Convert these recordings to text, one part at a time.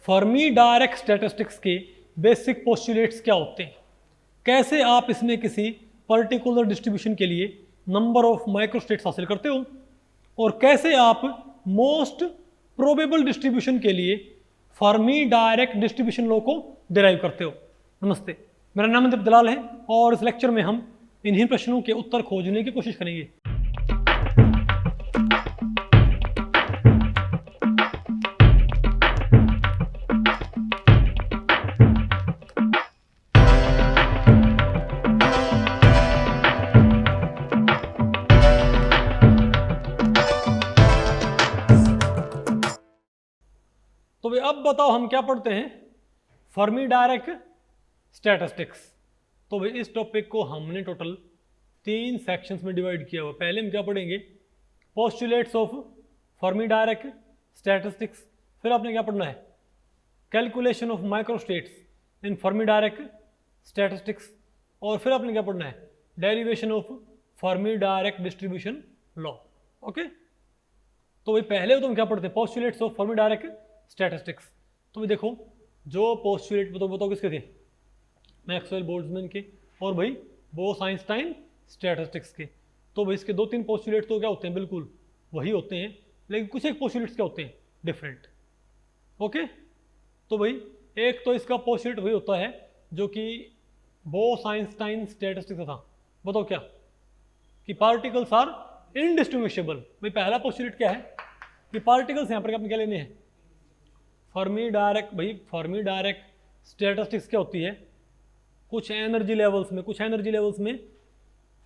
Fermi Dirac statistics के basic postulates क्या होते हैं, कैसे आप इसमें किसी पर्टिकुलर डिस्ट्रीब्यूशन के लिए नंबर ऑफ माइक्रोस्टेट्स हासिल करते हो, और कैसे आप मोस्ट प्रोबेबल डिस्ट्रीब्यूशन के लिए फर्मी डायरेक्ट डिस्ट्रीब्यूशन लॉ को डिराइव करते हो। नमस्ते, मेरा नाम दीप दलाल है और इस लेक्चर में हम इन्हीं प्रश्नों के उत्तर खोजने की कोशिश करेंगे। तो भाई अब बताओ हम क्या पढ़ते हैं, फर्मी डायरेक्ट स्टैटिस्टिक्स। तो भाई इस टॉपिक को हमने टोटल 3 सेक्शंस में डिवाइड किया हुआ। पहले हम क्या पढ़ेंगे, postulates of Fermi Dirac statistics, फिर आपने क्या पढ़ना है, calculation of microstates in Fermi Dirac statistics, और फिर आपने क्या पढ़ना है, derivation of Fermi Dirac distribution law. Okay, तो भाई पहले तो हम क्या पढ़ते हैं, postulates of Fermi Dirac statistics. तो भाई देखो, जो पोस्टुलेट बताओ किसके थे, मैक्सवेल बोल्ट्जमैन के, और भाई बोस-आइंस्टाइन स्टैटिस्टिक्स के। तो भाई इसके 2-3 पोस्टुलेट तो क्या होते हैं, बिल्कुल वही होते हैं, लेकिन कुछ एक पोस्टुलेट्स क्या होते हैं, डिफरेंट। ओके, तो भाई एक तो इसका पोस्टुलेट वही होता है जो कि बोस-आइंस्टाइन स्टैटिस्टिक्स था। बताओ क्या, कि पार्टिकल्स आर इनडिस्टिंग्विशेबल। भाई पहला पोस्टुलेट क्या है, कि पार्टिकल्स यहाँ पर आपने क्या लेने हैं, फर्मी डायरेक्ट। भाई फर्मी डायरेक्ट स्टैटिस्टिक्स क्या होती है, कुछ एनर्जी लेवल्स में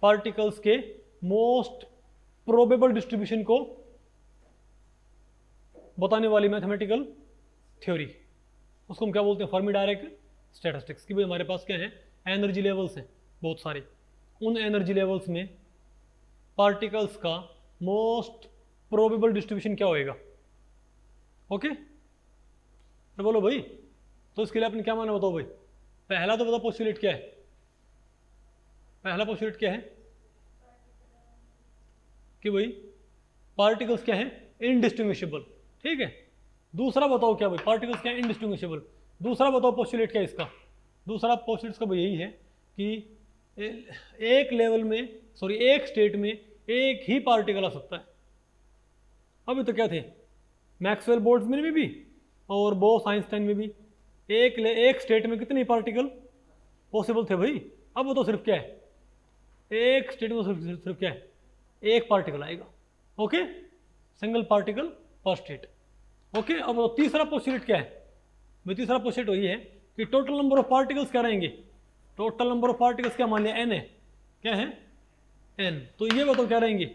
पार्टिकल्स के मोस्ट प्रोबेबल डिस्ट्रीब्यूशन को बताने वाली मैथमेटिकल थ्योरी, उसको हम क्या बोलते हैं, फर्मी डायरेक्ट स्टैटिस्टिक्स। कि भाई हमारे पास क्या है, एनर्जी लेवल्स हैं बहुत सारे, उन एनर्जी लेवल्स में पार्टिकल्स का मोस्ट प्रोबेबल डिस्ट्रीब्यूशन क्या होएगा। ओके, तो बोलो भाई, तो इसके लिए आपने क्या माना, बताओ भाई। पहला तो बताओ पोस्टुलेट क्या है, पहला पोस्टुलेट क्या है, कि भाई पार्टिकल्स क्या है, इनडिस्टिंग्विशेबल। ठीक है, दूसरा बताओ क्या भाई, पार्टिकल्स क्या है, इनडिस्टिंग्विशेबल। दूसरा बताओ पोस्टुलेट क्या है इसका, दूसरा पोस्टुलेट का भाई यही है कि एक लेवल में, सॉरी एक स्टेट में एक ही पार्टिकल आ सकता है। अभी तो क्या थे, मैक्सवेल बोल्ट्जमैन में भी और बोस-आइंस्टाइन में भी एक स्टेट में कितने पार्टिकल पॉसिबल थे भाई। अब वो तो सिर्फ क्या है, एक स्टेट में सिर्फ क्या है, एक पार्टिकल आएगा। ओके, सिंगल पार्टिकल पर स्टेट। ओके, अब तो तीसरा पोस्टुलेट क्या है भाई, तीसरा पोस्टुलेट वही है कि टोटल नंबर ऑफ पार्टिकल्स क्या रहेंगे, टोटल नंबर ऑफ पार्टिकल्स क्या मान लिया, एन है, क्या है, एन। तो ये बताओ क्या रहेंगे,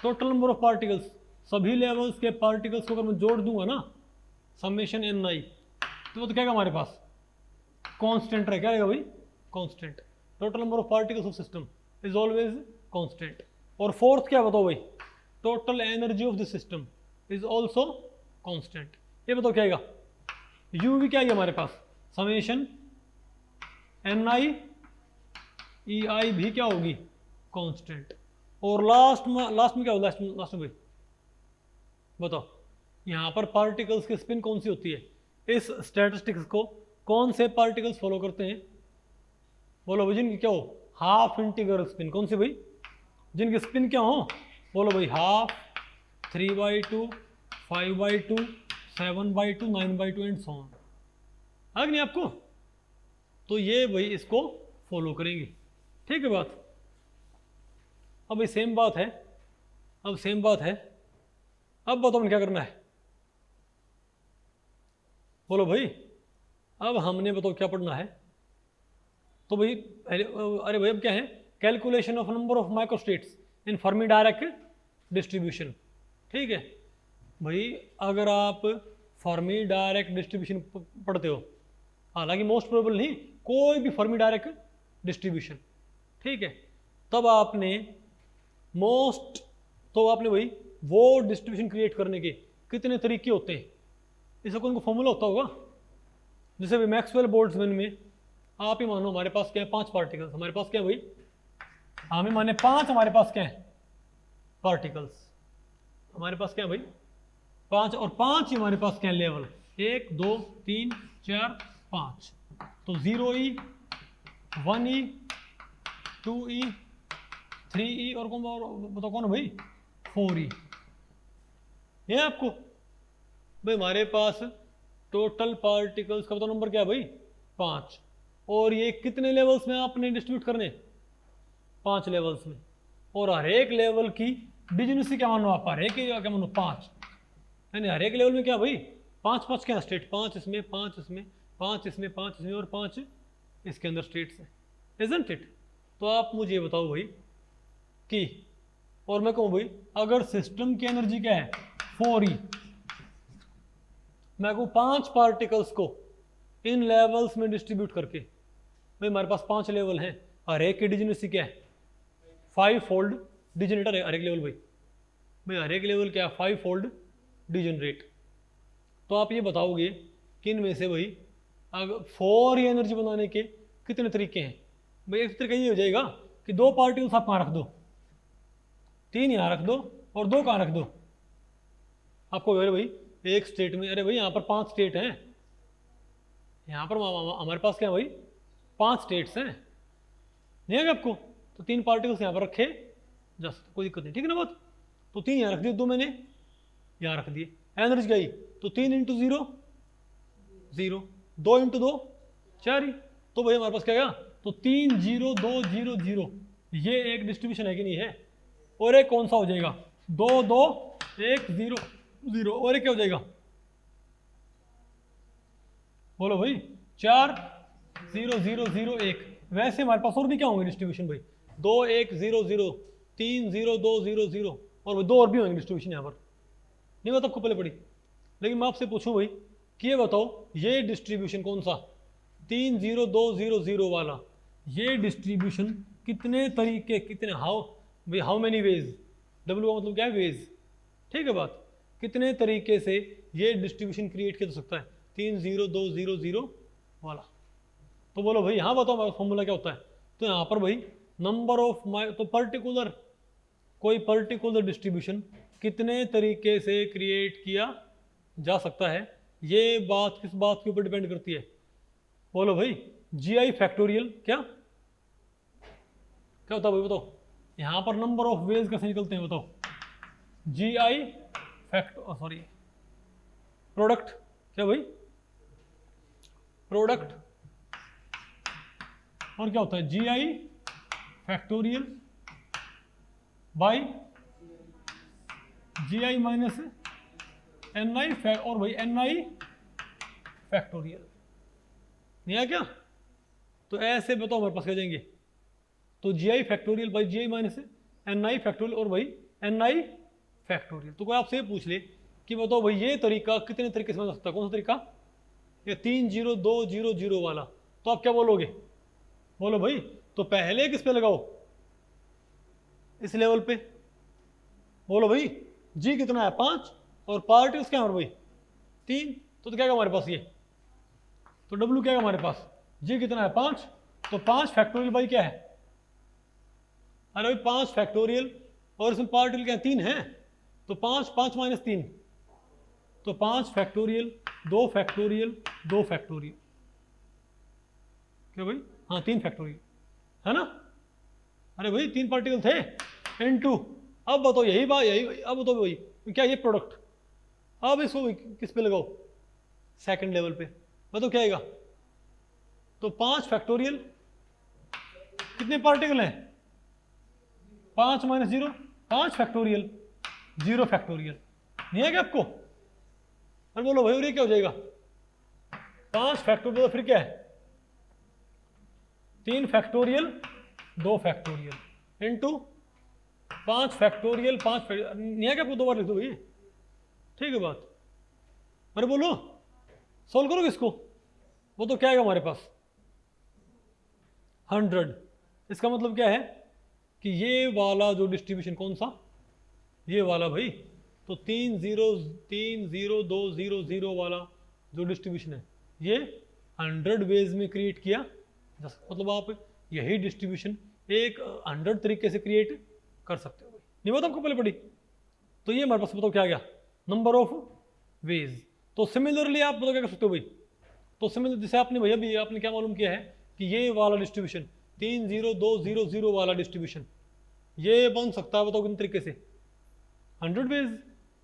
टोटल नंबर ऑफ पार्टिकल्स, सभी लेवल्स के पार्टिकल्स को अगर मैं जोड़ दूंगा ना, समेशन एन आई, तो वो तो क्या हमारे पास कांस्टेंट रहे, क्या रहेगा भाई, constant. Total number of particles of system is always constant. और फोर्थ क्या बताओ भाई, total energy of the system is also constant. ये बताओ क्या आएगा, यू भी क्या है हमारे पास, समेशन एन आई ई आई भी क्या होगी, कांस्टेंट। और लास्ट में क्या होगा, लास्ट में भाई बताओ, यहाँ पर पार्टिकल्स की स्पिन कौन सी होती है, इस स्टैटिस्टिक्स को कौन से पार्टिकल्स फॉलो करते हैं, बोलो भाई, जिनकी क्या हो, हाफ इंटीग्रल स्पिन। कौन सी भाई, जिनकी स्पिन क्या हो, बोलो भाई, हाफ, 3/2, 5/2, 7/2, 9/2 एंड सो ऑन। आ नहीं आपको, तो ये भाई इसको फॉलो करेंगे। ठीक है बात, अब ये सेम बात है, अब बताओ क्या करना है, बोलो भाई। अब हमने बताओ क्या पढ़ना है, तो भाई अरे भाई अब क्या है, calculation of number of microstates in Fermi Dirac distribution. ठीक है भाई, अगर आप फर्मी डायरेक्ट डिस्ट्रीब्यूशन पढ़ते हो, हालांकि मोस्ट प्रोबेबल नहीं, कोई भी फर्मी डायरेक्ट डिस्ट्रीब्यूशन, ठीक है, तब आपने भाई वो डिस्ट्रीब्यूशन क्रिएट करने के कितने तरीके होते हैं, इसका कोई फॉर्मूला होता होगा। जैसे भाई मैक्सवेल बोल्ट्जमैन में आप ही मानो हमारे पास क्या है, 5 पार्टिकल्स, हमारे पास क्या है भाई, हमें माने 5, हमारे पास क्या है पार्टिकल्स, हमारे पास क्या है भाई 5, और 5 ही हमारे पास क्या है लेवल। 1 2 3 4 5, तो 0E 1E 2E 3E और कौन बताओ कौन है भाई 4E। ये आपको भाई हमारे पास टोटल पार्टिकल्स का बताओ नंबर क्या है भाई 5, और ये कितने लेवल्स में आपने डिस्ट्रीब्यूट करने 5 लेवल्स में, और हर एक लेवल की डिजनेसी क्या मानो आप, हर एक क्या मानो 5, यानी हर एक लेवल में क्या भाई 5 क्या स्टेट, 5 इसमें 5 इसमें 5 इसमें 5 इसमें और 5 इसके अंदर स्टेट्स हैं, इजंट इट। तो आप मुझे बताओ भाई कि, और मैं कहूँ भाई अगर सिस्टम की एनर्जी क्या है 4E, मैं कहूँ 5 पार्टिकल्स को इन लेवल्स में डिस्ट्रीब्यूट करके, भाई हमारे पास 5 लेवल हैं, हर एक की डिजनेसी क्या है 5 फोल्ड डिजनरेटर है हर एक लेवल भाई हर एक लेवल क्या है 5 फोल्ड डिजनरेट। तो आप ये बताओगे कि इनमें से भाई अगर 4 एनर्जी बनाने के कितने तरीके हैं, भाई एक तरीका ये हो जाएगा कि 2 पार्टिकल्स आप कहाँ रख दो, 3 यहाँ रख दो और 2 कहाँ रख दो, आपको अरे भाई एक स्टेट में, अरे भाई यहाँ पर 5 स्टेट हैं, यहाँ पर हमारे पास क्या है भाई 5 स्टेट्स हैं, नहीं है आपको, तो 3 पार्टिकल्स यहाँ पर रखे जा सकते, कोई दिक्कत नहीं, ठीक है ना बात। तो 3 यहाँ रख दिए, 2 मैंने यहाँ रख दिए, एनर्जी गई तो 3 × 0 0, 2 × 2 4 ही, तो भाई हमारे पास क्या गया, तो 3 0 2 0 0, ये एक डिस्ट्रीब्यूशन है कि नहीं है, और एक कौन सा हो जाएगा 2 2 1 0 0, और एक क्या हो जाएगा बोलो भाई 4 0 0 0 1। वैसे हमारे पास और भी क्या होंगे डिस्ट्रीब्यूशन भाई 2 1 0 0 3 0 2 0 0, और 2 और भी होंगे डिस्ट्रीब्यूशन यहाँ पर, नहीं बात आपको पहले पड़ी। लेकिन मैं आपसे पूछूं भाई कि ये बताओ ये डिस्ट्रीब्यूशन कौन सा 3 0 2 0 0 वाला, ये डिस्ट्रीब्यूशन कितने तरीके, कितने हाउ मेनी वेज, डब्ल्यू का मतलब क्या है वेज, ठीक है बात, कितने तरीके से ये डिस्ट्रीब्यूशन क्रिएट किया जा सकता है 3 0 2 0 0 वाला। तो बोलो भाई यहाँ बताओ फॉर्मूला क्या होता है, तो यहाँ पर भाई नंबर ऑफ तो पर्टिकुलर कोई पर्टिकुलर डिस्ट्रीब्यूशन कितने तरीके से क्रिएट किया जा सकता है, ये बात किस बात के ऊपर डिपेंड करती है, बोलो भाई GI फैक्टोरियल क्या क्या होता है भाई बताओ, यहाँ पर नंबर ऑफ वेज कैसे निकलते हैं बताओ, GI सॉरी प्रोडक्ट क्या भाई प्रोडक्ट, और क्या होता है GI factorial by GI minus NI और भाई NI फैक्टोरियल, नहीं है क्या, तो ऐसे बताओ हमारे पास क्या जाएंगे, तो GI factorial by GI minus NI factorial और भाई NI फैक्टोरियल। तो कोई आपसे ये पूछ ले कि बताओ भाई ये तरीका कितने तरीके से बन सकता है, कौन सा तरीका, ये 3 0 2 0 0 वाला, तो आप क्या बोलोगे, बोलो भाई तो पहले किस पे लगाओ इस लेवल पे, बोलो भाई G कितना है 5 और पार्टिकल्स क्या है भाई 3, तो क्या है हमारे पास ये, तो W क्या है हमारे पास, G कितना है 5, तो 5 फैक्टोरियल बाई क्या है, अरे भाई 5 फैक्टोरियल और इसमें पार्टिकल क्या 3 है, तो 5 5 माइनस 3, तो 5 फैक्टोरियल 2 फैक्टोरियल 2 फैक्टोरियल, क्या भाई हाँ 3 फैक्टोरियल है ना, अरे भाई 3 पार्टिकल थे इनटू, अब बताओ यही बात यही, अब बताओ भाई क्या ये प्रोडक्ट, अब इसको किस पे लगाओ सेकंड लेवल पे, बताओ क्या आएगा, तो 5 फैक्टोरियल कितने पार्टिकल हैं 5 माइनस 0 5 फैक्टोरियल 0 फैक्टोरियल, नहीं है क्या आपको, अरे बोलो भाई और ये क्या हो जाएगा 5 फैक्टोरियल, फिर क्या है 3 फैक्टोरियल 2 फैक्टोरियल इनटू 5 फैक्टोरियल 5 नहीं है क्या आपको, 2 बार लिख दो भाई, ठीक है बात, अरे बोलो सोल्व करोगे इसको, वो तो क्या आएगा हमारे पास 100, इसका मतलब क्या है कि ये वाला जो डिस्ट्रीब्यूशन कौन सा, ये वाला भाई, तो 3 0 2 0 0 वाला जो डिस्ट्रीब्यूशन है ये 100 वेज में क्रिएट किया, मतलब आप यही डिस्ट्रीब्यूशन एक 100 तरीके से क्रिएट कर सकते हो भाई, नहीं बात आपको पहले पड़ी, तो ये हमारे पास बताओ क्या आ गया नंबर ऑफ वेज, तो सिमिलरली आप बताओ क्या कर सकते हो भाई, तो सिमिलर जैसे आपने भैया भी आपने क्या मालूम किया है कि ये वाला डिस्ट्रीब्यूशन 3 0 2 0 0 वाला डिस्ट्रीब्यूशन ये बन सकता है, बताओ किन तरीके से, 100 वेज।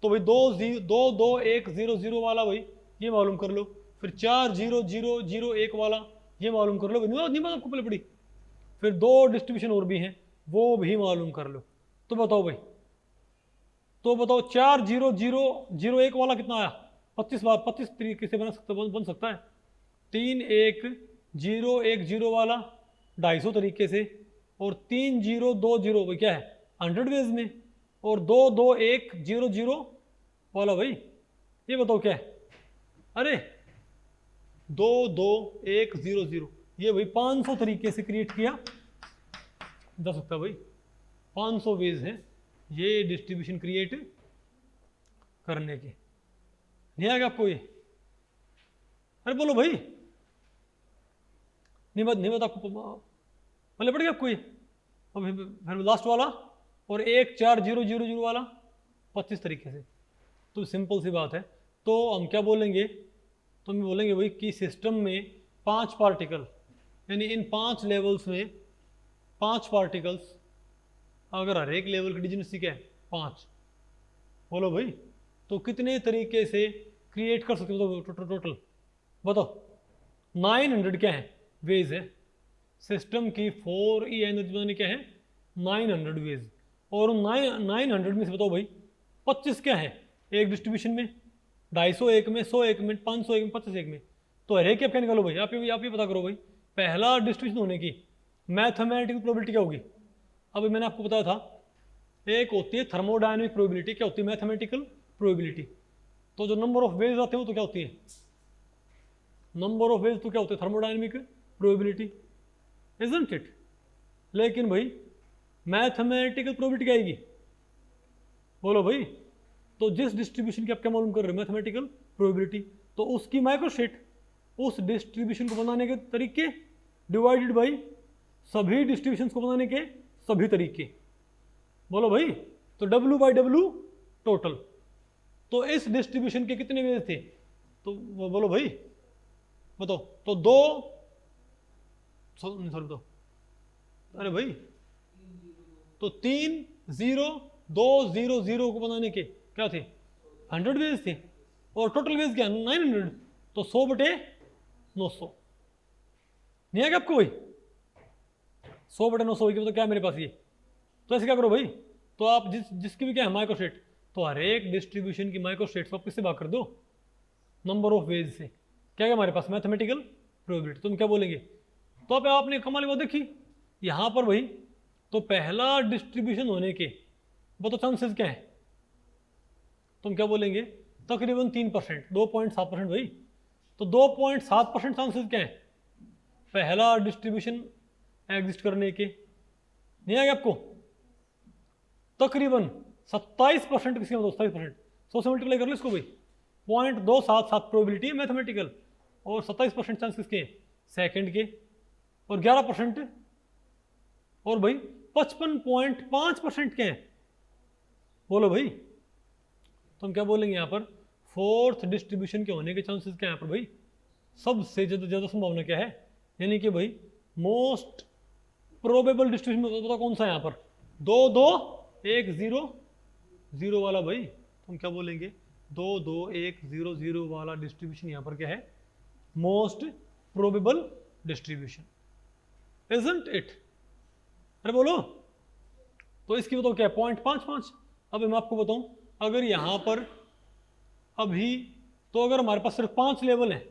तो भाई 2 2 1 0 0 वाला भाई ये मालूम कर लो, फिर 4 0 0 0 1 वाला ये मालूम कर लो, नहीं बात आपको पहले पड़ी, फिर 2 डिस्ट्रीब्यूशन और भी हैं वो भी मालूम कर लो। तो बताओ भाई, तो बताओ 4 0 0 0 1 वाला कितना आया, 25 बार 25 तरीके से बन सकता है। 3 1 0 1 0 वाला 250 तरीके से, और 3 0 2 0 भाई क्या है 100 वेज में, और 2 2 1 0 0 वाला भाई ये बताओ क्या है, अरे 2 2 1 0 0 ये भाई 500 तरीके से क्रिएट किया जा सकता है भाई, 500 वेज हैं ये डिस्ट्रीब्यूशन क्रिएट करने के। नहीं आएगा आपको ये, अरे बोलो भाई, नहीं बता आपको पहले पड़ गया आपको ये। फिर लास्ट वाला और 1 4 0 0 0 वाला 25 तरीके से। तो सिंपल सी बात है, तो हम क्या बोलेंगे, तो हम बोलेंगे भाई कि सिस्टम में 5 पार्टिकल, यानी इन 5 लेवल्स में 5 पार्टिकल्स, अगर हर एक लेवल की डिजनेसी क्या है 5, बोलो भाई तो कितने तरीके से क्रिएट कर सकते हो, टोटल बताओ। 900 क्या है वेज है, सिस्टम की 4E एनर्जी बनाने क्या है 900 वेज, और 900 में से बताओ भाई 25 क्या है एक डिस्ट्रीब्यूशन में, 250 एक में, 100 एक में, 500 एक में, 25 एक में। तो हर एक क्या निकालो भाई, आप ये पता करो भाई, पहला डिस्ट्रीब्यूशन होने की मैथमेटिकल प्रोबेबिलिटी क्या होगी। अभी मैंने आपको बताया था एक होती है थर्मोडायनेमिक प्रोबेबिलिटी, क्या होती है मैथमेटिकल प्रोबेबिलिटी। तो जो नंबर ऑफ वेज आते हैं वो तो क्या होती है, नंबर ऑफ वेज तो क्या होते हैं थर्मोडायनेमिक प्रोबेबिलिटी, इजंट इट। लेकिन भाई मैथमेटिकल प्रोबेबिलिटी क्या आएगी, बोलो भाई, तो जिस डिस्ट्रीब्यूशन की आप क्या मालूम कर रहे हो मैथमेटिकल प्रोबेबिलिटी, तो उसकी माइक्रोस्टेट, उस डिस्ट्रीब्यूशन को बनाने के तरीके डिवाइडेड बाई सभी डिस्ट्रीब्यूशन को बनाने के सभी तरीके, बोलो भाई, तो W/W टोटल। तो इस डिस्ट्रीब्यूशन के कितने वेज थे, तो बोलो भाई बताओ, तो 2 सॉरी बताओ, अरे भाई तो 3 0 2 0 0 को बनाने के क्या थे 100 वेज थे, और टोटल वेज क्या 900, तो 100/900 नहीं आएगा आपको भाई, 100/900 की मतलब क्या है मेरे पास ये। तो ऐसे क्या करो भाई, तो आप जिसकी भी क्या है माइक्रोस्टेट, तो हर एक डिस्ट्रीब्यूशन की माइक्रोस्टेट को आप किससे भाग कर दो, नंबर ऑफ वेज से। क्या है हमारे पास मैथमेटिकल प्रोबेबिलिटी, तुम क्या बोलेंगे। तो अब आपने कमाल बात देखी यहाँ पर भाई, तो पहला डिस्ट्रीब्यूशन होने के बताओ चांसेस क्या है, तुम क्या बोलेंगे तकरीबन 3%, 2.7% भाई। तो 2.7% चांसेस क्या है पहला डिस्ट्रीब्यूशन एग्जिस्ट करने के, नहीं आएगा आपको। तकरीबन 27% किसके मतलब 27%, 100 से मल्टीप्लाई कर लो इसको भाई, 0.277 प्रोबेबिलिटी है मैथमेटिकल, और 27% चांस किसके सेकंड के, और 11%, और भाई 55.5% के हैं, बोलो भाई। तो हम क्या बोलेंगे यहाँ पर, फोर्थ डिस्ट्रीब्यूशन के होने के चांसेस क्या है यहाँ पर भाई, सबसे ज़्यादा संभावना क्या है, यानी कि भाई मोस्ट प्रोबेबल डिस्ट्रीब्यूशन बताओ कौन सा है यहाँ पर, 2 2 1 0 0 वाला भाई। तो हम क्या बोलेंगे 2 2 1 0 0 वाला डिस्ट्रीब्यूशन यहाँ पर क्या है most probable distribution, isn't it. अरे बोलो, तो इसकी बताओ क्या है 0.55। अब मैं आपको बताऊं, अगर यहाँ पर अभी, तो अगर हमारे पास सिर्फ 5 लेवल हैं,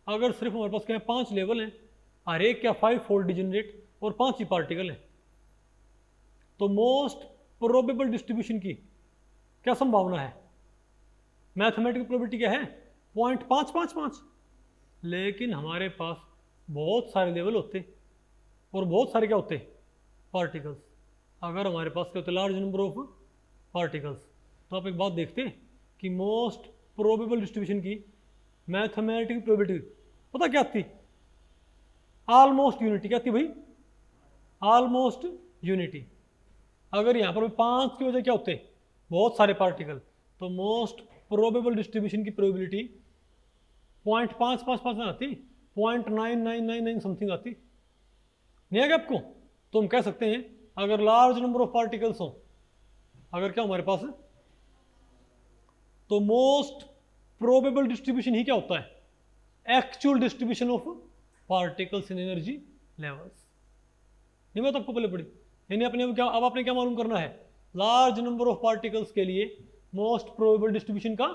अगर सिर्फ हमारे पास क्या है 5 लेवल हैं, हर एक क्या 5 फोल्ड डिजनरेट, और 5 ही पार्टिकल है, तो मोस्ट प्रोबेबल डिस्ट्रीब्यूशन की क्या संभावना है, मैथमेटिकल प्रोबेबिलिटी क्या है 0.555। लेकिन हमारे पास बहुत सारे लेवल होते और बहुत सारे क्या होते पार्टिकल्स। अगर हमारे पास क्या होते लार्ज नंबर ऑफ पार्टिकल्स, तो आप एक बात देखते कि मोस्ट प्रोबेबल डिस्ट्रीब्यूशन की मैथमेटिकल प्रोबेबिलिटी पता क्या थी, ऑलमोस्ट यूनिटी। क्या थी भाई, ऑलमोस्ट यूनिटी। अगर यहाँ पर 5 की वजह क्या होते बहुत सारे पार्टिकल, तो मोस्ट प्रोबेबल डिस्ट्रीब्यूशन की प्रोबेबिलिटी 0.555 आती, 0.9999 समथिंग आती, नहीं आ गया आपको? तो हम कह सकते हैं अगर लार्ज नंबर ऑफ पार्टिकल्स हो, अगर क्या हमारे पास, तो मोस्ट प्रोबेबल डिस्ट्रीब्यूशन ही क्या होता है? Actual distribution of particles in energy levels. नहीं बात आपको पहले पड़ी? यानी अपने अब आपने क्या मालूम करना है? लार्ज नंबर ऑफ पार्टिकल्स के लिए मोस्ट प्रोबेबल डिस्ट्रीब्यूशन का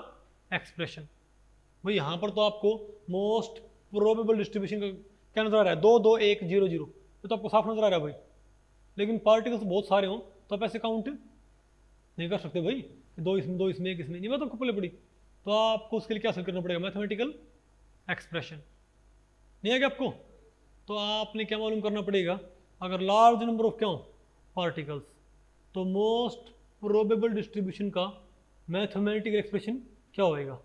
एक्सप्रेशन। भाई यहाँ पर तो आपको मोस्ट प्रोबेबल डिस्ट्रीब्यूशन का क्या नजर आ रहा है? 2 2 1 0 0, ये तो आपको साफ नजर आ रहा है भाई। लेकिन पार्टिकल्स बहुत सारे हों तो आप ऐसे काउंट नहीं कर सकते भाई, 2 इसमें 2 इसमें 1 इसमें, नहीं बात आपको पहले पड़ी? तो आपको उसके लिए क्या हासिल करना पड़ेगा? Mathematical expression. नहीं है क्या आपको? तो आपने क्या मालूम करना पड़ेगा? अगर लार्ज नंबर ऑफ क्या हो पार्टिकल्स, तो मोस्ट प्रोबेबल डिस्ट्रीब्यूशन का मैथमेटिकल एक्सप्रेशन क्या होएगा,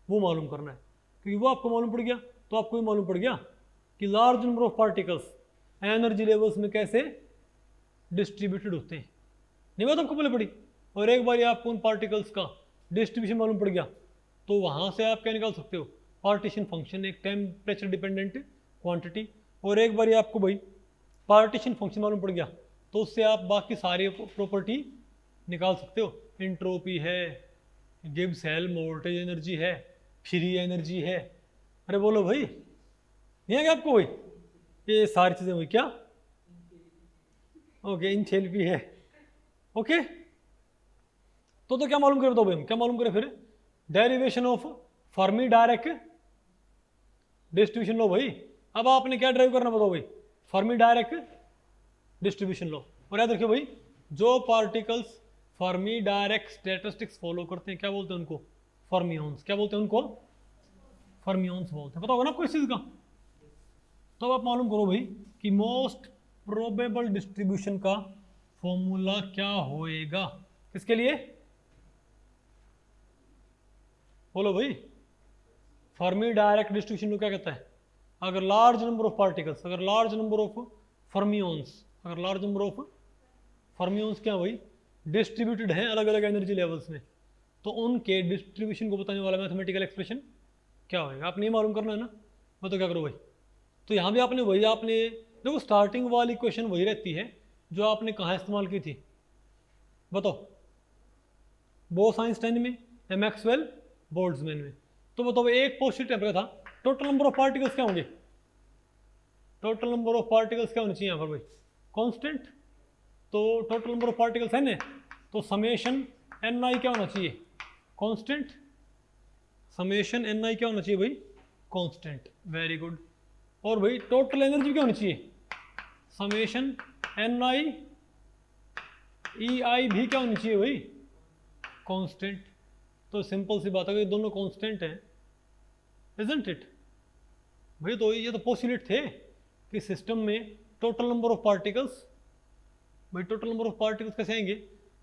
वो मालूम करना है। क्योंकि वो आपको मालूम पड़ गया तो आपको ये मालूम पड़ गया कि large number of particles energy levels में कैसे डिस्ट्रीब्यूटेड होते हैं। नहीं बात आपको पहले पड़ी? और एक बार आपको उन पार्टिकल्स का डिस्ट्रीब्यूशन मालूम पड़ गया तो वहाँ से आप क्या निकाल सकते हो? पार्टीशन फंक्शन, एक टेम्परेचर डिपेंडेंट क्वांटिटी। और एक बार आपको भाई पार्टीशन फंक्शन मालूम पड़ गया तो उससे आप बाकी सारी प्रॉपर्टी निकाल सकते हो। इंट्रोपी है, गिब्स हेल्म वोल्टेज एनर्जी है, फ्री एनर्जी है, अरे बोलो भाई, नहीं है क्या आपको भाई? ये सारी चीज़ें हुई क्या? ओके, एंथैल्पी है। ओके, तो क्या मालूम करें? बताओ भाई हम क्या मालूम करें फिर? Derivation of Fermi Dirac distribution लो भाई। अब आपने क्या ड्राइव करना बताओ भाई? फर्मी डायरेक्ट डिस्ट्रीब्यूशन लो। और याद रखियो भाई, जो particles Fermi Dirac statistics follow करते हैं क्या बोलते हैं उनको? फर्मियंस। क्या बोलते हैं उनको? फर्मियंस बोलते हैं। पता होगा ना आपको इस चीज़ का? तो अब आप मालूम करो भाई कि मोस्ट प्रोबेबल डिस्ट्रीब्यूशन का फॉर्मूला क्या होएगा? किसके लिए? बोलो भाई। फर्मी डायरेक्ट डिस्ट्रीब्यूशन को क्या कहता है? अगर लार्ज नंबर ऑफ पार्टिकल्स, अगर लार्ज नंबर ऑफ फर्मियंस, अगर लार्ज नंबर ऑफ फर्मियंस क्या भाई डिस्ट्रीब्यूटेड हैं अलग अलग एनर्जी लेवल्स में, तो उनके डिस्ट्रीब्यूशन को बताने वाला मैथमेटिकल एक्सप्रेशन क्या होगा? आपने ये मालूम करना है ना? बताओ क्या करो भाई। तो यहाँ भी आपने वही, आपने देखो स्टार्टिंग वाली क्वेश्चन वही रहती है जो आपने कहाँ इस्तेमाल की थी बताओ? बोस आइंस्टाइन में या मैक्सवेल बोल्ट्जमैन में? तो बताओ एक पोस्टेड टेम्परेचर था, टोटल नंबर ऑफ पार्टिकल्स क्या होंगे? टोटल नंबर ऑफ पार्टिकल्स क्या होनी चाहिए यहाँ पर भाई? कांस्टेंट। तो टोटल नंबर ऑफ पार्टिकल्स है ना, तो समेशन एन आई क्या होना चाहिए? कांस्टेंट। समेशन एन आई क्या होना चाहिए भाई? कांस्टेंट। Very good. और भाई टोटल एनर्जी क्या होनी चाहिए? समेशन एन आई ई आई भी क्या होनी चाहिए भाई? कांस्टेंट। तो सिंपल सी बात है कि दोनों कांस्टेंट हैं, इजंट इट भाई? तो ये तो पोस्टुलेट थे कि सिस्टम में टोटल नंबर ऑफ पार्टिकल्स, भाई टोटल नंबर ऑफ पार्टिकल्स कैसे आएंगे?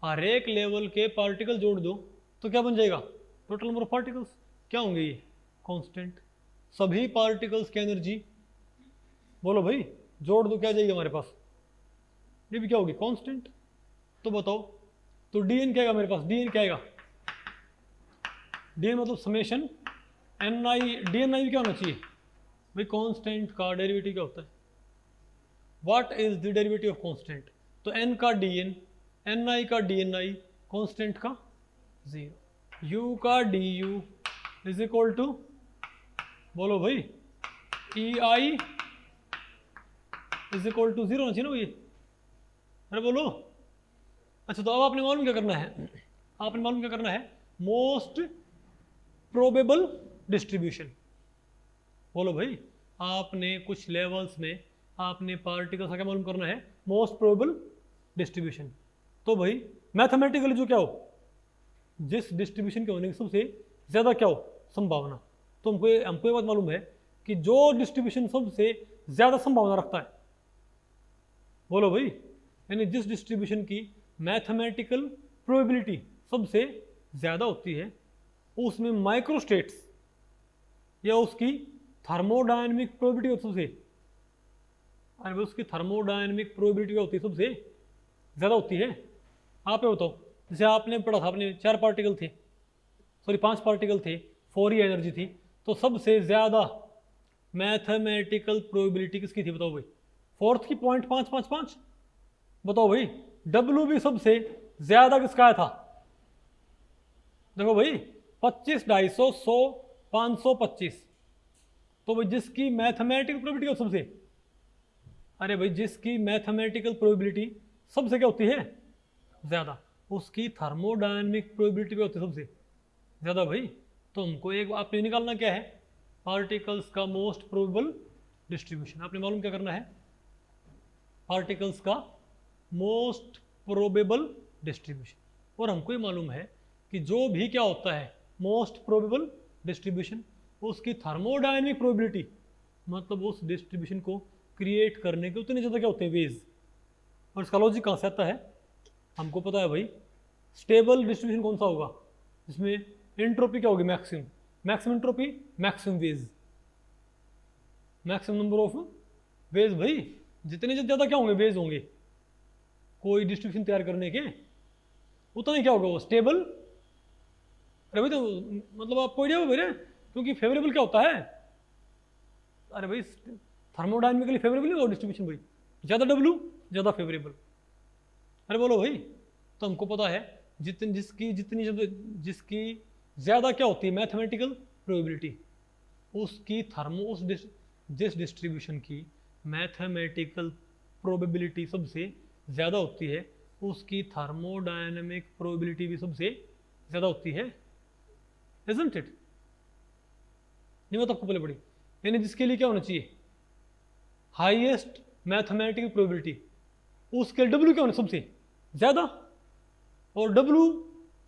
हर एक लेवल के पार्टिकल जोड़ दो तो क्या बन जाएगा? Total number of particles. क्या होंगे ये? कांस्टेंट। सभी पार्टिकल्स की एनर्जी बोलो भाई जोड़ दो, क्या जाएगी हमारे पास? ये भी क्या होगी? कांस्टेंट। तो बताओ, तो डी एन क्या आएगा मेरे पास? डी एन क्या आएगा? डी एन मतलब summation N I, d N I क्या होना चाहिए भाई? कांस्टेंट का डेरिवेटिव क्या होता है? What is the derivative of constant? तो एन का डी एन, एन आई का डी एन आई, कांस्टेंट का 0, यू का d u is equal to बोलो भाई e I is equal to 0 होना चाहिए ना भाई? अरे बोलो। अच्छा, तो अब आपने मालूम क्या करना है? आपने मालूम क्या करना है? Most probable distribution. बोलो भाई, आपने कुछ लेवल्स में आपने पार्टिकल्स का क्या मालूम करना है? Most probable distribution. तो भाई मैथमेटिकली जो क्या हो, जिस डिस्ट्रीब्यूशन के होने की सबसे ज़्यादा क्या हो संभावना, तो हमको ये बात मालूम है कि जो डिस्ट्रीब्यूशन सबसे ज़्यादा संभावना रखता है, बोलो भाई, यानी जिस डिस्ट्रीब्यूशन की मैथमेटिकल प्रोबेबिलिटी सबसे ज़्यादा होती है, उसमें माइक्रोस्टेट्स या उसकी थर्मोडायनेमिक प्रोबेबिलिटी होती सबसे, अरे उसकी थर्मोडायनेमिक प्रोबेबिलिटी क्या होती है? सबसे ज़्यादा होती है। आप ये बताओ, जैसे आपने पढ़ा था, आपने 4 पार्टिकल थे, सॉरी 5 पार्टिकल थे, 4 ही एनर्जी थी, तो सबसे ज़्यादा मैथमेटिकल प्रोबेबिलिटी किसकी थी बताओ भाई? फोर्थ की 0.555। बताओ भाई डब्ल्यू भी सबसे ज़्यादा किसका आया था? देखो भाई 25, 250, 100, 525। तो भाई जिसकी मैथमेटिकल प्रोबेबिलिटी सबसे, अरे भाई जिसकी मैथमेटिकल प्रोबेबिलिटी सबसे क्या होती है? ज़्यादा, उसकी थर्मोडायनेमिक प्रोबेबिलिटी भी होती है सबसे ज़्यादा भाई। तो हमको एक आपने निकालना क्या है? पार्टिकल्स का मोस्ट प्रोबेबल डिस्ट्रीब्यूशन। आपने मालूम क्या करना है? पार्टिकल्स का मोस्ट प्रोबेबल डिस्ट्रीब्यूशन। और हमको ये मालूम है कि जो भी क्या होता है मोस्ट प्रोबेबल डिस्ट्रीब्यूशन, उसकी थर्मोडायनेमिक प्रोबेबिलिटी, मतलब उस डिस्ट्रीब्यूशन को क्रिएट करने के उतने ज़्यादा क्या होते हैं? वेज। और इसका लॉजिक कहाँ से आता है? हमको पता है भाई स्टेबल डिस्ट्रीब्यूशन कौन सा होगा? जिसमें एंट्रोपी क्या होगी? Maximum. Maximum entropy, maximum ways, maximum number of ways. भाई जितने ज़्यादा क्या होंगे? वेज होंगे कोई डिस्ट्रीब्यूशन तैयार करने के, उतना ही क्या होगा? वो स्टेबल। अरे भाई तो मतलब आपको आइडिया हो भाई, क्योंकि फेवरेबल क्या होता है? अरे भाई थर्मोडायनेमिकली फेवरेबल नहीं होगा डिस्ट्रीब्यूशन भाई, ज़्यादा डब्ल्यू ज़्यादा फेवरेबल। अरे बोलो भाई, तो हमको पता है जिसकी ज़्यादा क्या होती है मैथमेटिकल प्रोबेबिलिटी, उसकी जिस डिस्ट्रीब्यूशन की मैथमेटिकल प्रोबेबिलिटी सबसे ज़्यादा होती है, उसकी थर्मोडायनेमिक प्रोबेबिलिटी भी सबसे ज़्यादा होती है। Isn't it? नहीं बात आपको पहले पड़ी। यानी जिसके लिए क्या होना चाहिए? हाईएस्ट मैथमेटिकल प्रोबेबिलिटी, उसके डब्ल्यू क्या होना सबसे ज़्यादा। और डब्ल्यू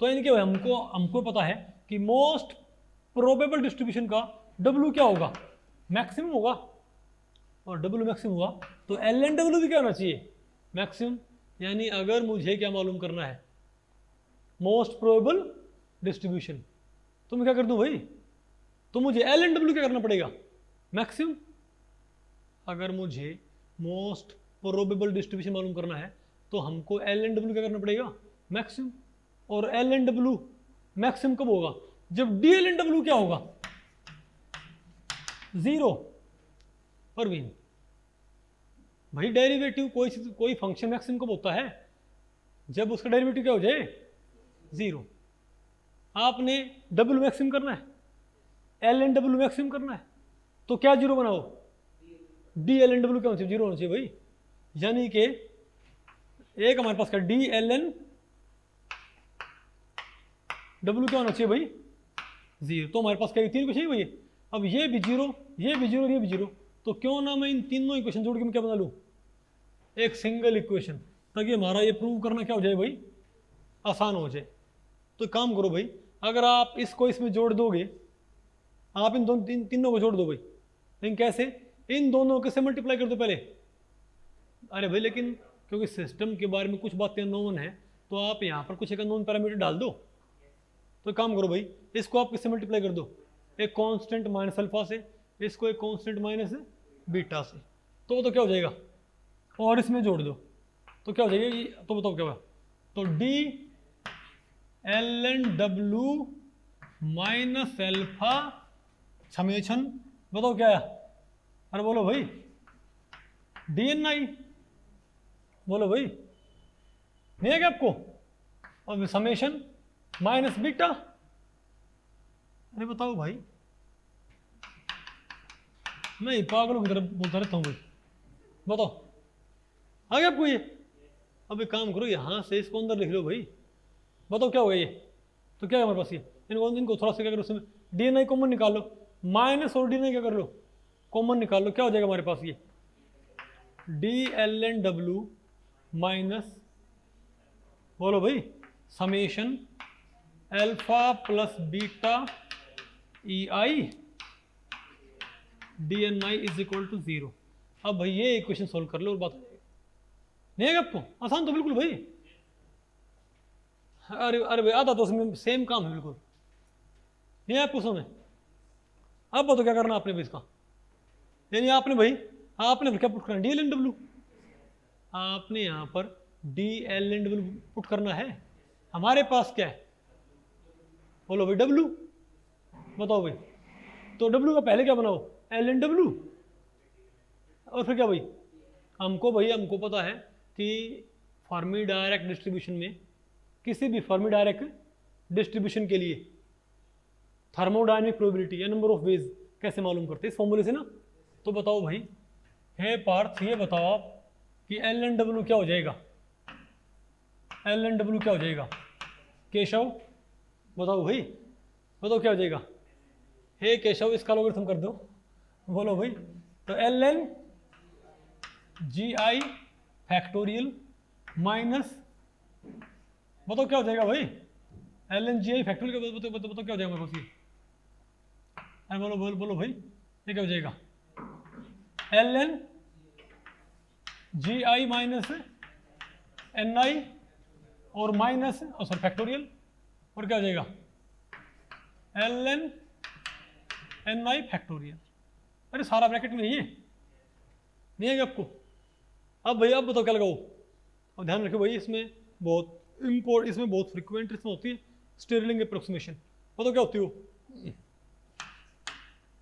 तो यानी क्या है? हमको पता है कि मोस्ट प्रोबेबल डिस्ट्रीब्यूशन का डब्ल्यू क्या होगा? मैक्सिमम होगा। और डब्ल्यू मैक्सिमम हुआ तो एल एन डब्ल्यू भी क्या होना चाहिए? मैक्सिमम। यानी अगर मुझे क्या मालूम करना है? मोस्ट प्रोबेबल डिस्ट्रीब्यूशन, तो मैं क्या कर दूं भाई? तो मुझे एल एन डब्ल्यू क्या करना पड़ेगा? मैक्सिमम। अगर मुझे मोस्ट प्रोबेबल डिस्ट्रीब्यूशन मालूम करना है तो हमको एल एन डब्ल्यू क्या करना पड़ेगा? मैक्सिमम। और एल एन डब्ल्यू मैक्सिमम कब होगा? जब डी एल एन डब्ल्यू क्या होगा? 0। परवीन भाई डेरिवेटिव कोई फंक्शन मैक्सिमम कब होता है? जब उसका डेरिवेटिव क्या हो जाए? 0। आपने डब्ल्यू मैक्सिमम करना है, एल एन डब्ल्यू मैक्सिमम करना है, तो क्या 0 बनाओ? डी एल एन डब्ल्यू क्या होना चाहिए? 0 होना चाहिए भाई। यानी कि एक हमारे पास क्या? डी एल एन डब्ल्यू क्या होना चाहिए भाई? 0। तो हमारे पास क्या 3 इक्वेशन है भाई। अब ये भी 0, ये भी 0, ये भी 0, तो क्यों ना मैं इन तीनों इक्वेशन जोड़ के मैं क्या बना लूँ? एक सिंगल इक्वेशन, ताकि हमारा ये प्रूव करना क्या हो जाए भाई? आसान हो जाए। तो काम करो भाई, अगर आप इसको इसमें जोड़ दोगे, आप इन तीनों को जोड़ दो भाई। लेकिन कैसे? इन दोनों के से मल्टीप्लाई कर दो पहले। अरे भाई लेकिन क्योंकि सिस्टम के बारे में कुछ बातें नोन है, तो आप यहाँ पर कुछ एक नोन पैरामीटर डाल दो। तो काम करो भाई, इसको आप किससे मल्टीप्लाई कर दो? एक कांस्टेंट माइनस अल्फा से, इसको एक कांस्टेंट माइनस बीटा से, तो क्या हो जाएगा? और इसमें जोड़ दो तो क्या हो जाएगा? ये तो बताओ क्या होगा? तो डी एल एन डब्ल्यू माइनस एल्फा समेशन, बताओ क्या आया? अरे बोलो भाई, डी एन आई, बोलो भाई, नहीं है क्या आपको? और समेशन माइनस बीटा। अरे बताओ भाई, मैं पागलों की तरफ बोलता रहता हूँ भाई। बताओ आ गया आपको ये? अब एक काम करो, यहाँ से इसको अंदर लिख लो भाई। बताओ क्या होगा ये? तो क्या है हमारे पास ये? इनको थोड़ा सा क्या करो, उसमें डी एन आई कॉमन निकाल लो, माइनस और डी एन आई क्या कर लो? कॉमन निकाल लो। क्या हो जाएगा हमारे पास? ये डी एल एन डब्ल्यू माइनस, बोलो भाई, summation alpha plus beta E i d N I is equal to 0। अब भाई ये इक्वेशन सोल्व कर लो और बात नहीं है आपको? आसान तो बिल्कुल भाई। अरे अरे भाई आधा तो उसमें सेम काम है बिल्कुल, नहीं है आपको समझ? अब बताओ क्या करना आपने भाई इसका? यानी आपने क्या पुट करना? डी एल एन डब्ल्यू। आपने यहाँ पर डी एल एन डब्ल्यू पुट करना है। हमारे पास क्या है? बोलो भाई W, बताओ भाई। तो W का पहले क्या बनाओ, LNW, और फिर क्या भाई, हमको पता है कि फर्मी डायरेक्ट डिस्ट्रीब्यूशन में, किसी भी फर्मी डायरेक्ट डिस्ट्रीब्यूशन के लिए थर्मोडायनेमिक प्रोबेबिलिटी या नंबर ऑफ वेज कैसे मालूम करते हैं, इस फॉर्मूले से ना। तो बताओ भाई, हे पार्थ ये बताओ आप कि LNW क्या हो जाएगा, LNW क्या हो जाएगा, केशव बताओ भाई, बताओ क्या हो जाएगा। हे केशव इसका लॉगरिथम कर दो, बोलो भाई। तो LN GI फैक्टोरियल माइनस, बताओ क्या हो जाएगा भाई, LN GI फैक्टोरियल, बताओ क्या हो जाएगा मेरे को, अरे बोलो बोलो बोलो भाई, ये क्या हो जाएगा, LN GI माइनस NI और माइनस सॉरी फैक्टोरियल, और क्या हो जाएगा LN NI फैक्टोरियल। अरे सारा ब्रैकेट में नहीं है, नहीं है आपको। अब भैया अब बताओ क्या लगाओ, अब ध्यान रखो भाई, इसमें बहुत फ्रिक्वेंट इसमें होती है स्टिरलिंग अप्रोक्सीमेशन। बताओ क्या होती हो,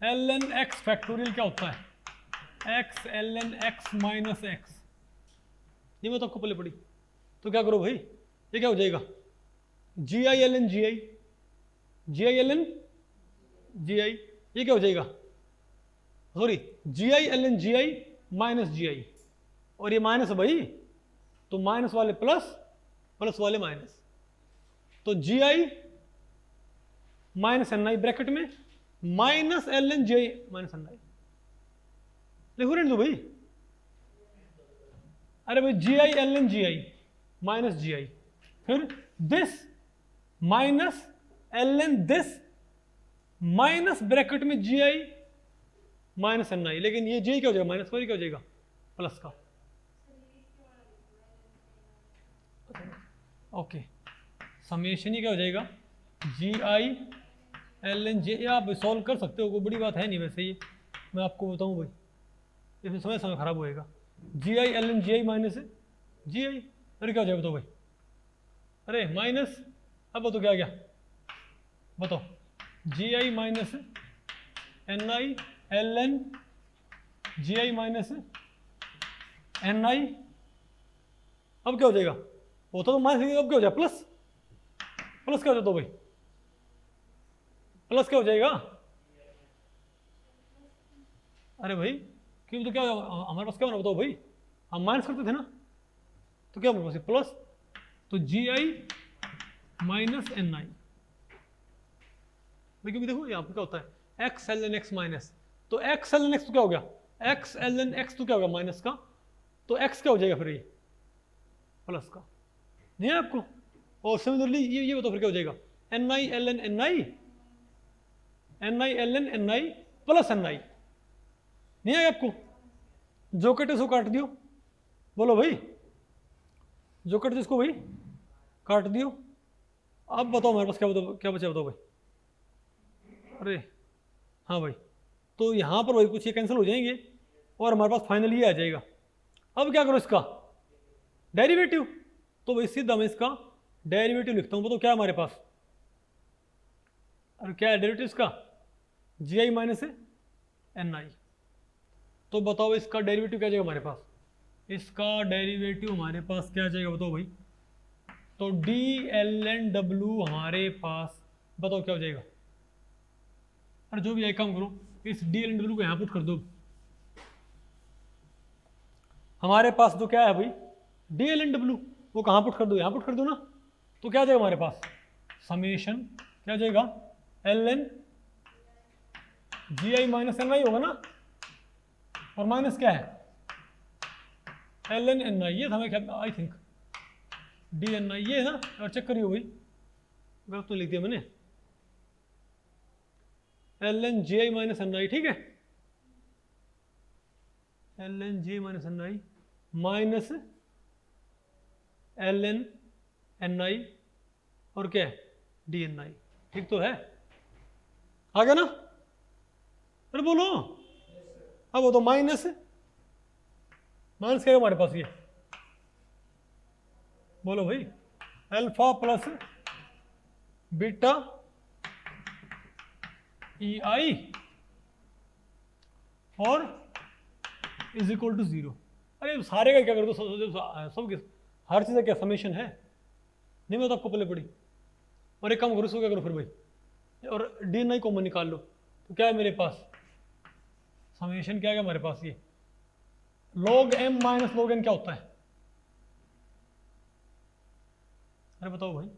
LN X फैक्टोरियल क्या होता है, X LN X minus X, ये मैं तो आपको पहले पढ़ी। तो क्या करो भाई, ये क्या हो जाएगा, GI LN GI, GI LN GI, ये क्या हो जाएगा, sorry GI LN GI minus GI, और ये माइनस भाई, तो माइनस वाले प्लस, प्लस वाले माइनस, तो GI माइनस NI ब्रैकेट में minus LN GI minus NI, लिखो रहने दो भाई। अरे भाई GI LN GI minus GI, फिर this minus LN this minus bracket में GI माइनस NI, लेकिन ये GI क्या हो जाएगा, माइनस का, क्या हो जाएगा प्लस का। ओके, समेशन ही क्या हो जाएगा, GI LN GI, आप सॉल्व कर सकते हो, कोई बड़ी बात है नहीं वैसे, ये मैं आपको बताऊं भाई, इसमें समय खराब होएगा। GI LN GI minus GI, अरे क्या हो जाएगा बताओ भाई, अरे माइनस, अब बताओ क्या गया, बताओ GI minus NI LN GI minus NI, अब क्या हो जाएगा, होता तो माइनस, अब क्या हो जाएगा प्लस, प्लस क्या हो जाता भाई, प्लस क्या हो जाएगा, अरे भाई क्यों, तो क्या हमारे पास क्या होना बताओ भाई, हम माइनस करते थे ना, तो क्या हमारे पास प्लस, तो GI माइनस NI, क्योंकि देखो यहाँ पे क्या होता है X LN X माइनस, तो X LN X तो क्या हो गया, X LN X तो क्या हो गया माइनस का, तो X क्या हो जाएगा फिर ये प्लस का, नहीं है आपको। और सिमिलरली ये बताओ फिर क्या हो जाएगा, NI LN NI, NI LN NI plus NI, नहीं है आपको। जो कटे उसको काट दियो, बोलो भाई, जो कटे इसको भाई काट दियो। अब बताओ हमारे पास क्या बचा बताओ भाई, अरे हाँ भाई, तो यहाँ पर भाई कुछ ये कैंसिल हो जाएंगे और हमारे पास फाइनल ये आ जाएगा। अब क्या करो इसका डेरिवेटिव, तो भाई सीधा मैं इसका डेरिवेटिव लिखता हूँ। तो क्या हमारे पास, और क्या है डेरिवेटिव इसका, GI माइनस NI। तो बताओ इसका डेरिवेटिव क्या जाएगा हमारे पास, इसका डेरिवेटिव हमारे पास क्या जाएगा बताओ भाई, तो DLNW हमारे पास बताओ क्या हो जाएगा। अरे जो भी है काम करो, इस DLNW को यहाँ पुट कर दो। हमारे पास तो क्या है भाई DLNW, वो कहाँ पुट कर दो, यहाँ पुट कर दो ना। तो क्या जाएगा हमारे पास, समेशन क्या जाएगा LN GI माइनस NI होगा ना, और माइनस क्या है LN NI, ये था मैं आई थिंक DNI ये है ना, और चेक करियो भाई गलत तो लिख दिया मैंने, LN GI माइनस NI, ठीक है LN GI minus NI minus LN NI और क्या है DNI, ठीक तो है, आ गया ना। अरे बोलो, अब वो तो माइनस क्या है हमारे पास, ये बोलो भाई अल्फा प्लस बीटा ई आई और इज इक्वल टू 0। अरे सारे का क्या कर दो, सब हर चीज़ का क्या समेशन है, नहीं मैं तो आपको पहले पड़ी। और एक काम करो, इसको क्या करो फिर भाई, और डी एन आई कॉमन निकाल लो, तो क्या है मेरे पास समेशन, क्या है हमारे पास ये log m minus log n क्या होता है, अरे बताओ भाई,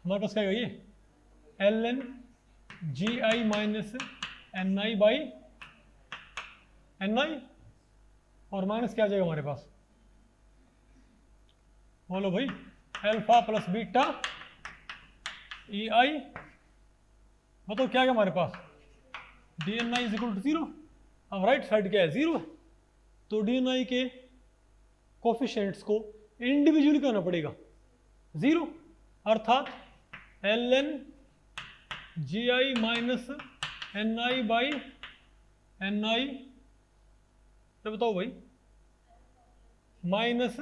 हमारे पास क्या है ये L N G I minus N I by N I, और माइनस क्या आ जाएगा हमारे पास, बोलो भाई, alpha plus beta E I, बताओ क्या है हमारे पास, D N I is equal to 0। अब राइट साइड क्या है 0 है, तो डी एन आई के कोफिशिएंट्स को इंडिविजुअली करना पड़ेगा 0, अर्थात L N G I minus N I by N I, तो बताओ भाई, minus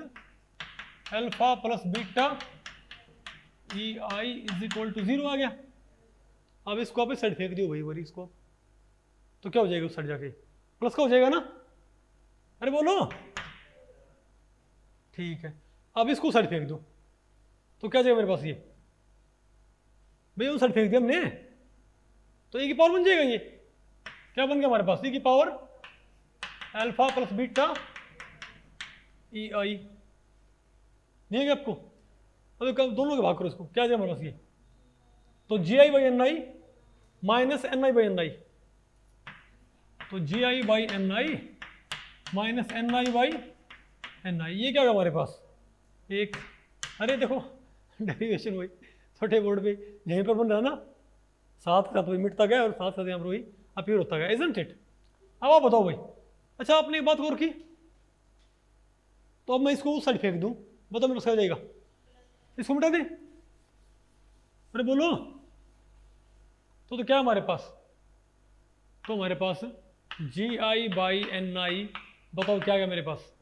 alpha plus beta E I is equal to 0 आ गया। अब इसको आप इस साइड फेंक दियो भाई, वरी इसको, तो क्या हो जाएगा उस साइड जाके, प्लस का हो जाएगा ना, अरे बोलो, ठीक है। अब इसको साइड फेंक दो, तो क्या जाएगा मेरे पास ये, भैया उस साइड फेंक दिया हमने, तो ए की पावर बन जाएगा, ये क्या बन गया हमारे पास, ए की power alpha plus beta E I, नहीं है क्या आपको, अब दोनों के भाग करो इसको, क्या जाएगा हमारे पास ये, तो G I by N I minus N I by N I, तो G I by N I minus N I by N I, ये क्या होगा हमारे पास एक, अरे देखो डेरिवेशन वही छोटे बोर्ड पे यहीं पर बन रहा ना, साथ साथ वही मिटता गया और साथ साथ यहाँ पर वही अपीयर होता गया, इजंट इट। अब आप बताओ भाई, अच्छा आपने एक बात गौर की, तो अब मैं इसको उस साइड फेंक दूं, बताओ मेरे पास क्या जाएगा, इसको मिटा दे, अरे बोलो, तो क्या हमारे पास, तो हमारे पास जी आई बाई एन आई, बताओ क्या गया मेरे पास,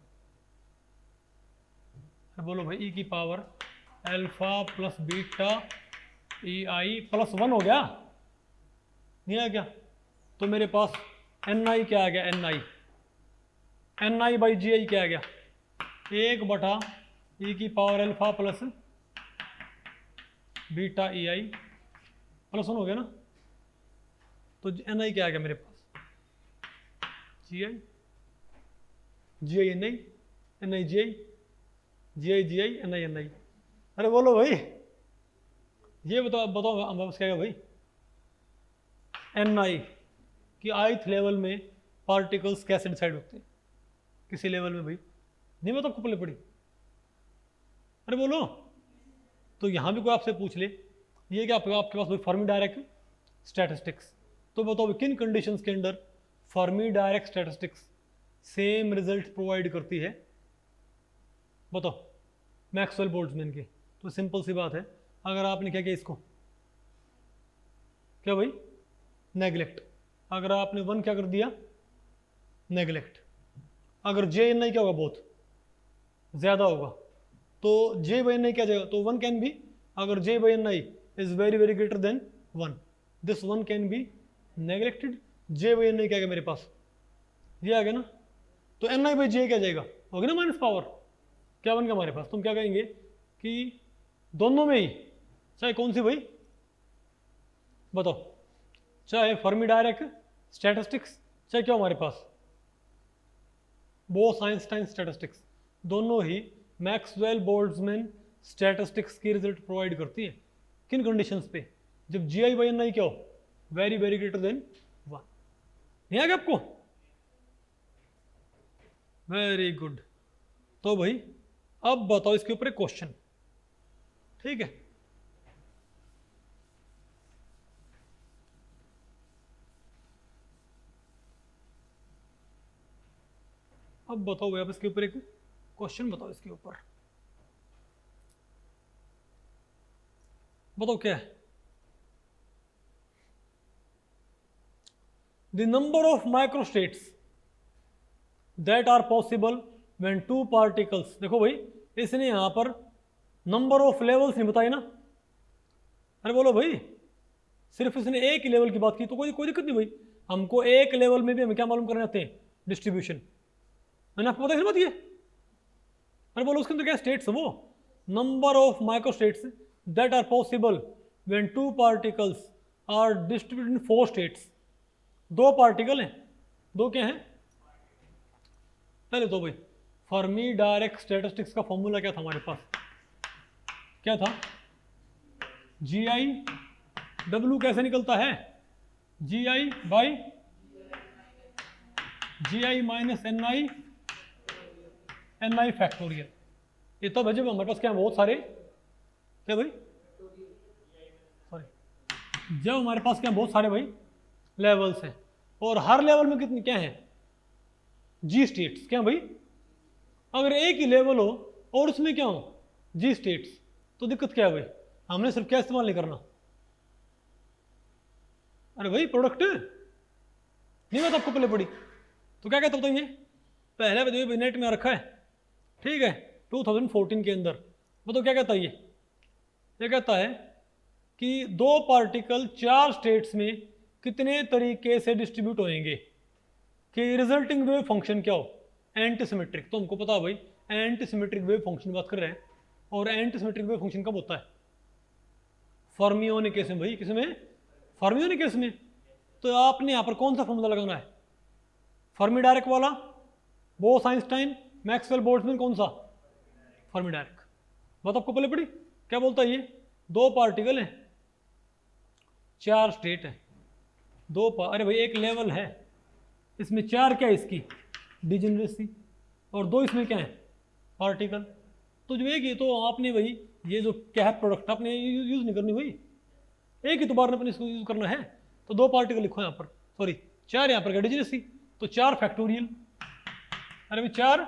अरे बोलो भाई, ई की power alpha plus beta E I plus 1 हो गया, नहीं आया क्या, तो मेरे पास एन आई क्या आ गया, एन आई बाई जी आई क्या आ गया, 1 बटा ई की power alpha plus beta E I plus 1 हो गया ना, तो एन आई क्या आ गया मेरे पास, G I N I, N I G I N I, अरे बोलो भाई, ये बताओ हमारे पास क्या है भाई, एन आई कि आइथ लेवल में पार्टिकल्स कैसे डिसाइड होते हैं, किसी लेवल में भाई, नहीं मैं तो आपको पहले पढ़ी, अरे बोलो, तो यहाँ भी कोई आपसे पूछ ले ये क्या आपके पास भाई फर्मी डायरेक्ट स्टैटिस्टिक्स, तो बताओ किन कंडीशंस के अंदर Fermi Dirac statistics same result provide करती है, बताओ मैक्सवेल बोल्ट्जमैन की, तो सिंपल सी बात है, अगर आपने क्या किया इसको, क्या भाई नेगलेक्ट, अगर आपने 1 क्या कर दिया नेगलेक्ट, अगर जे एन आई क्या होगा बहुत ज़्यादा होगा, तो जे बाई एन आई क्या जाएगा, तो 1 कैन बी, अगर J by N I is very very greater than 1, this 1 can be neglected, J by N I क्या गया मेरे पास, ये आ गया ना, तो एन आई बाई जे क्या जाएगा, होगी ना माइनस पावर, क्या बन गया हमारे पास, तुम क्या कहेंगे कि दोनों में ही, चाहे कौन सी भाई बताओ, चाहे फर्मी डायरेक्ट स्टैटिस्टिक्स, चाहे क्या हमारे पास बोस आइंस्टाइन स्टैटिस्टिक्स, दोनों ही मैक्सवेल बोल्ट्जमैन स्टैटिस्टिक्स की रिजल्ट प्रोवाइड करती है, किन कंडीशंस पे, जब जी आई बाई एन आई क्या हो वेरी वेरी ग्रेटर देन 1, नहीं आ गया आपको, वेरी गुड। तो भाई अब बताओ इसके ऊपर एक क्वेश्चन, ठीक है, अब बताओ भाई आप इसके ऊपर एक क्वेश्चन बताओ, इसके ऊपर बताओ क्या है, the number of microstates that are possible when 2 particles, देखो भाई इसने यहां पर नंबर ऑफ लेवल्स नहीं बताई ना, अरे बोलो भाई, सिर्फ इसने एक ही लेवल की बात की तो कोई दिक्कत नहीं भाई, हमको एक लेवल में भी हमें क्या मालूम करना चाहते हैं, डिस्ट्रीब्यूशन। मैंने आपको पता है बात ये, अरे बोलो उसके अंदर क्या स्टेट्स है, वो number of micro states that are possible when two particles are distributed in 4 states. 2 particle हैं, 2 क्या हैं, पहले तो भाई फर्मी डायरेक्ट स्टैटिस्टिक्स का फॉर्मूला क्या था हमारे पास, क्या था, GI कैसे निकलता है, GI by GI minus NI factorial. ये तब है जब हमारे पास क्या है, बहुत सारे, क्या भाई, सॉरी, जब हमारे पास क्या बहुत सारे भाई लेवल्स हैं और हर लेवल में कितनी क्या है, G स्टेट्स, क्या भाई, अगर एक ही लेवल हो और उसमें क्या हो, G स्टेट्स, तो दिक्कत क्या है भाई, हमने सिर्फ क्या इस्तेमाल नहीं करना, अरे भाई प्रोडक्ट नहीं बात आपको पहले पड़ी, तो क्या कहता हूँ ये पहले बताइए नेट में रखा है, ठीक है, 2014 के अंदर, बताओ क्या कहता है ये कहता है कि 2 पार्टिकल 4 स्टेट्स में कितने तरीके से डिस्ट्रीब्यूट होंगे कि रिजल्टिंग वेव फंक्शन क्या हो, एंटीसिमेट्रिक। तो हमको पता है भाई एंटीसिमेट्रिक वेव फंक्शन बात कर रहे हैं, और एंटीसिमेट्रिक वेव फंक्शन कब होता है, फर्मियोनिक केस में भाई, किसमें, फर्मियोनिक केस में। तो आपने यहाँ पर कौन सा फॉर्मूला लगाना है, फर्मी डायरेक्ट वाला, बोस आइंस्टाइन, मैक्सवेल बोल्ट्जमैन, कौन सा, फर्मी डायरेक्ट। बात आपको पहले पड़ी, क्या बोलता है ये, 2 पार्टिकल हैं 4 स्टेट है, अरे भाई एक लेवल है, इसमें 4 क्या है इसकी डिजेनरेसी, और 2 इसमें क्या है पार्टिकल। तो जो एक ये तो आपने भाई ये जो क्या है प्रोडक्ट आपने यूज नहीं करनी भाई, एक ही तो बार अपने इसको यूज करना है, तो 2 पार्टिकल लिखो यहाँ पर, सॉरी 4 यहाँ पर क्या डिजेनरेसी, तो 4 फैक्टोरियल, अरे भाई 4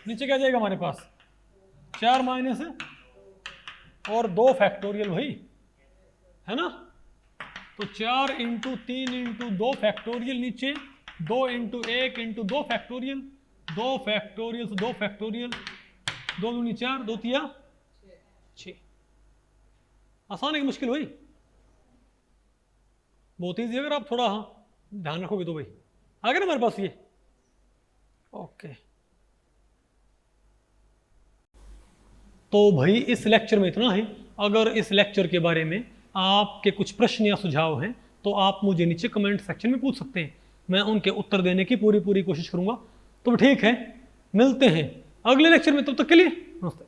नीचे क्या जाएगा हमारे पास, 4 माइनस और 2 फैक्टोरियल भाई, है ना, तो 4 इंटू 3 इंटू 2 फैक्टोरियल, नीचे 2 इंटू 1 इंटू 2 फैक्टोरियल, 2 फैक्टोरियल से 2 फैक्टोरियल, 2 दूनी 4, 2 तिया 6। आसान है कि मुश्किल भाई, बहुत ईजी, अगर आप थोड़ा हाँ ध्यान रखोगे तो भाई आ गया ना हमारे पास ये, ओके। तो भाई इस लेक्चर में इतना ही, अगर इस लेक्चर के बारे में आपके कुछ प्रश्न या सुझाव हैं तो आप मुझे नीचे कमेंट सेक्शन में पूछ सकते हैं, मैं उनके उत्तर देने की पूरी कोशिश करूंगा। तो ठीक है, मिलते हैं अगले लेक्चर में, तब तक के लिए नमस्ते।